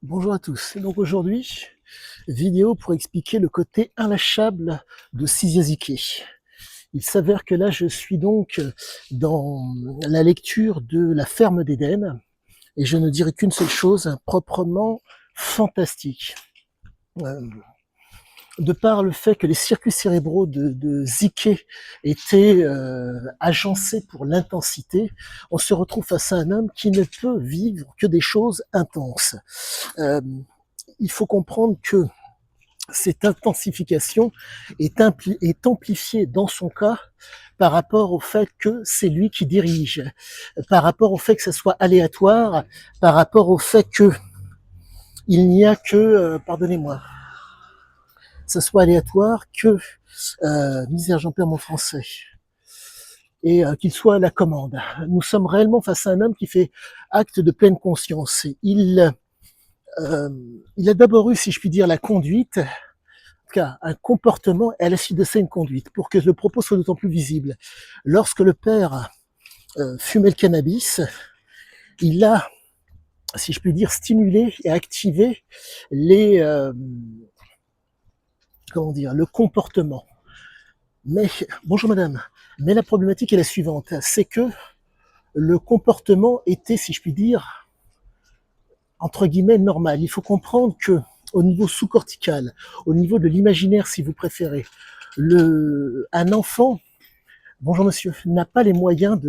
Bonjour à tous. Et donc aujourd'hui, vidéo pour expliquer le côté inlâchable de Siziaziki. Il s'avère que là, je suis donc dans la lecture de La Ferme d'Éden et je ne dirai qu'une seule chose, proprement fantastique. Euh, de par le fait que les circuits cérébraux de Zike étaient agencés pour l'intensité, on se retrouve face à un homme qui ne peut vivre que des choses intenses. Euh, il faut comprendre que cette intensification est amplifiée dans son cas par rapport au fait que c'est lui qui dirige, par rapport au fait que ça soit aléatoire, par rapport au fait que il n'y a que, pardonnez-moi, ça soit aléatoire, que, misère, j'en perds mon français, et qu'il soit à la commande. Nous sommes réellement face à un homme qui fait acte de pleine conscience. Il a d'abord eu, si je puis dire, la conduite, cas, un comportement et à la suite de ça une conduite, pour que le propos soit d'autant plus visible. Lorsque le père fumait le cannabis, il a, si je puis dire, stimulé et activé les, le comportement. Mais, bonjour madame, mais la problématique est la suivante, c'est que le comportement était, si je puis dire, entre guillemets, normal. Il faut comprendre que au niveau sous-cortical, au niveau de l'imaginaire, si vous préférez, un enfant, bonjour monsieur, n'a pas les moyens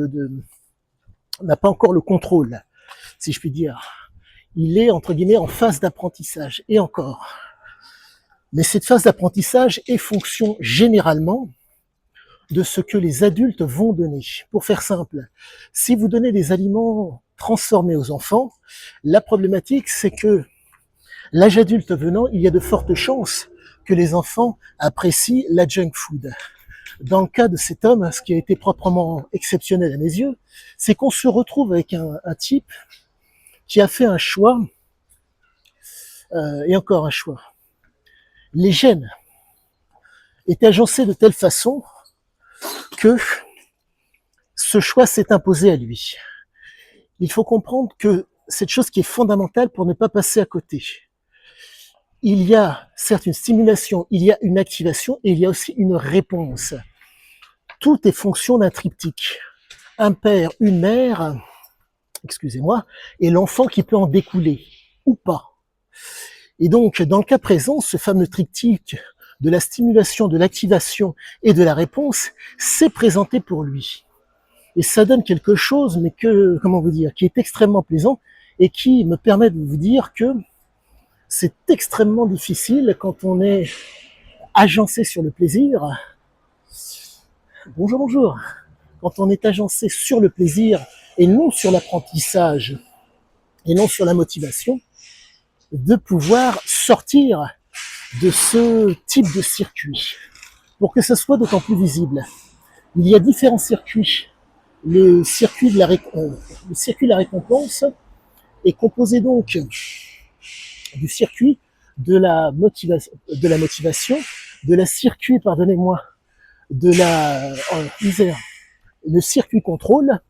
n'a pas encore le contrôle, si je puis dire. Il est, entre guillemets, en phase d'apprentissage, et encore. Mais cette phase d'apprentissage est fonction généralement de ce que les adultes vont donner. Pour faire simple, si vous donnez des aliments transformés aux enfants, la problématique, c'est que l'âge adulte venant, il y a de fortes chances que les enfants apprécient la junk food. Dans le cas de cet homme, ce qui a été proprement exceptionnel à mes yeux, c'est qu'on se retrouve avec un type qui a fait un choix, et encore un choix. Les gènes étaient agencés de telle façon que ce choix s'est imposé à lui. Il faut comprendre que cette chose qui est fondamentale pour ne pas passer à côté. Il y a certes une stimulation, il y a une activation et il y a aussi une réponse. Tout est fonction d'un triptyque. Un père, une mère, excusez-moi, et l'enfant qui peut en découler, ou pas. Et donc, dans le cas présent, ce fameux triptyque de la stimulation, de l'activation et de la réponse s'est présenté pour lui. Et ça donne quelque chose, mais que, comment vous dire, qui est extrêmement plaisant et qui me permet de vous dire que c'est extrêmement difficile quand on est agencé sur le plaisir. Bonjour, bonjour. Quand on est agencé sur le plaisir et non sur l'apprentissage et non sur la motivation, de pouvoir sortir de ce type de circuit pour que ça soit d'autant plus visible. Il y a différents circuits. Le circuit de la récompense est composé donc du circuit de la motivation, de la circuit, pardonnez-moi, de la misère, le circuit contrôle.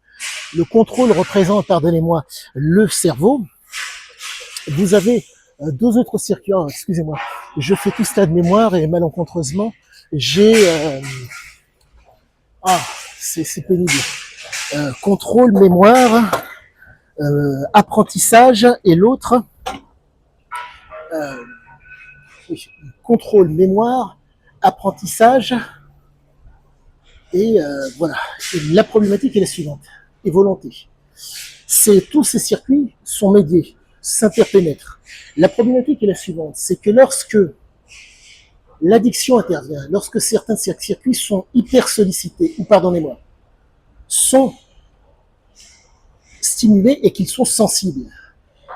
Le contrôle représente, pardonnez-moi, le cerveau. Vous avez deux autres circuits. Oh, excusez-moi, je fais tout ça de mémoire et malencontreusement, j'ai... c'est pénible. Contrôle, mémoire, apprentissage et l'autre... contrôle, mémoire, apprentissage et voilà. Et la problématique est la suivante, et volonté. Tous ces circuits sont médiés, s'interpénètrent. La problématique est la suivante, c'est que lorsque l'addiction intervient, lorsque certains circuits sont hyper sollicités, ou pardonnez-moi, sont stimulés et qu'ils sont sensibles,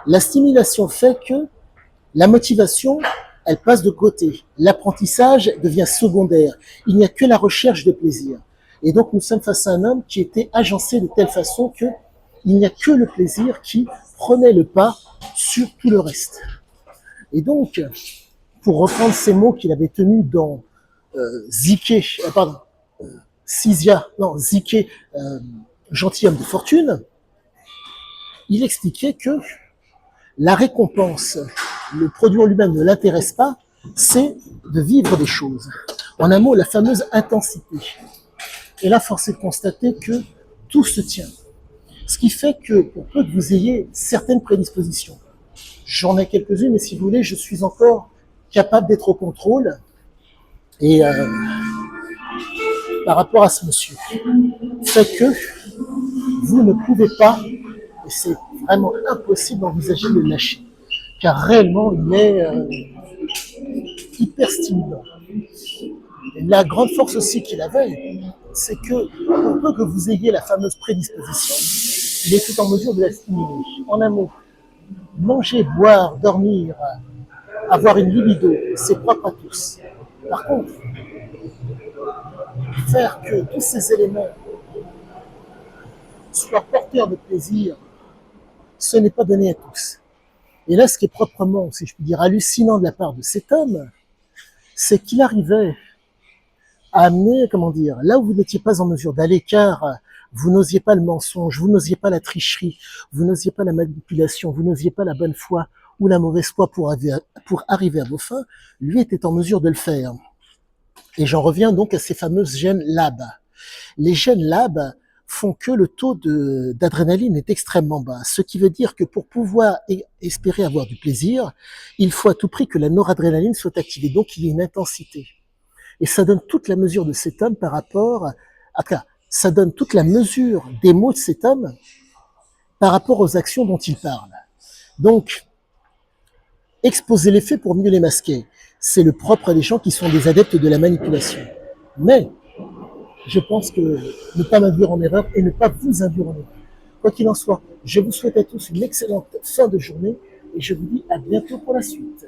la stimulation fait que la motivation, elle passe de côté. L'apprentissage devient secondaire. Il n'y a que la recherche de plaisir. Et donc, nous sommes face à un homme qui était agencé de telle façon que il n'y a que le plaisir qui prenait le pas sur tout le reste. Et donc, pour reprendre ces mots qu'il avait tenus dans Zike, Zike, gentilhomme de fortune, il expliquait que la récompense, le produit en lui-même ne l'intéresse pas, c'est de vivre des choses. En un mot, la fameuse intensité. Et là, force est de constater que tout se tient. Ce qui fait que, pour peu que vous ayez certaines prédispositions, j'en ai quelques-unes, mais si vous voulez, je suis encore capable d'être au contrôle. Et par rapport à ce monsieur, fait que vous ne pouvez pas, et c'est vraiment impossible d'envisager de le lâcher, car réellement, il est hyper stimulant. Et la grande force aussi qu'il avait, c'est que, pour peu que vous ayez la fameuse prédisposition, il était en mesure de la stimuler. En un mot, manger, boire, dormir, avoir une libido, c'est propre à tous. Par contre, faire que tous ces éléments soient porteurs de plaisir, ce n'est pas donné à tous. Et là, ce qui est proprement, si je puis dire, hallucinant de la part de cet homme, c'est qu'il arrivait à amener, comment dire, là où vous n'étiez pas en mesure d'aller, car vous n'osiez pas le mensonge, vous n'osiez pas la tricherie, vous n'osiez pas la manipulation, vous n'osiez pas la bonne foi ou la mauvaise foi pour arriver à vos fins, lui était en mesure de le faire. Et j'en reviens donc à ces fameuses gènes LAB. Les gènes LAB font que le taux d'adrénaline est extrêmement bas, ce qui veut dire que pour pouvoir espérer avoir du plaisir, il faut à tout prix que la noradrénaline soit activée, donc il y ait une intensité. Et ça donne toute la mesure de cet homme par rapport ça donne toute la mesure des mots de cet homme par rapport aux actions dont il parle. Donc, exposer les faits pour mieux les masquer, c'est le propre des gens qui sont des adeptes de la manipulation. Mais, je pense que ne pas m'induire en erreur et ne pas vous induire en erreur. Quoi qu'il en soit, je vous souhaite à tous une excellente fin de journée et je vous dis à bientôt pour la suite.